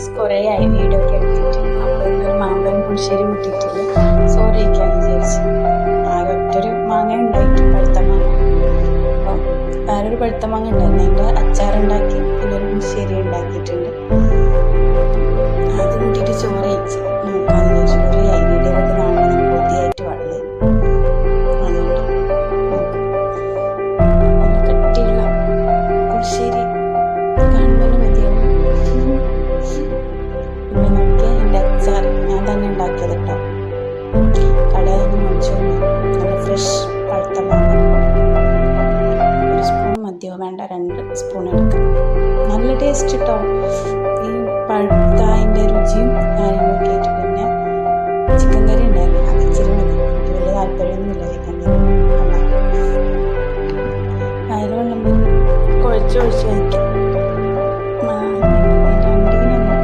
Guys, കുറേ ആയി video ഒക്കെ എടുത്തിട്ട്. അപ്പോൾ ഇന്നൊരു മാമ്പഴം പുളിശ്ശേരി കൂട്ടിയിട്ടില്ല, സോറി വയ്ക്കാമെന്ന് വിചാരിച്ചു. ആകെ ഒറ്റൊരു മാങ്ങ ഉണ്ടായിട്ട്, പഴുത്ത മാങ്ങ. അപ്പം വേറൊരു പഴുത്ത മാങ്ങ ഉണ്ടായിരുന്നു, അതിൻ്റെ അച്ചാറുണ്ടാക്കി പിന്നെ ഒരു പുളിശ്ശേരി ഉണ്ടാക്കിയിട്ടുണ്ട്. അത് കൂട്ടിയിട്ട് ചോറ് കഴിച്ച് നോക്കാമെന്ന് വിചാരിച്ചു. കുറേ ആയി വീഡിയോ ഒക്കെ കാണുന്നത് ബുദ്ധിയായിട്ട് വളരെ അതുകൊണ്ട് നല്ല കട്ടിയുള്ള പുളിശ്ശേരി കാണുമ്പോൾ മതിയാവും. പിന്നെ നോക്കിയാൽ എൻ്റെ അച്ചാർ ഞാൻ തന്നെ ഉണ്ടാക്കിയത് കേട്ടോ. കടയിൽ നിന്ന് മേടിച്ചോണ്ട് നല്ല ഫ്രഷ് പഴുത്ത മാങ്ങ. ഒരു സ്പൂൺ മതിയോ? വേണ്ട, 2 സ്പൂൺ എടുക്കാം. നല്ല ടേസ്റ്റ് കേട്ടോ ഈ പഴുത്ത അതിൻ്റെ രുചിയും കാര്യങ്ങളൊക്കെ ആയിട്ട്. പിന്നെ ചിക്കൻ കറി ഉണ്ടായിരുന്നു, അത് ഇച്ചിരി മതി. എനിക്ക് വലിയ താല്പര്യമൊന്നുമില്ല ചിക്കൻ കറി. അതിൽ വെള്ളം കുഴച്ച് കഴിക്കാം.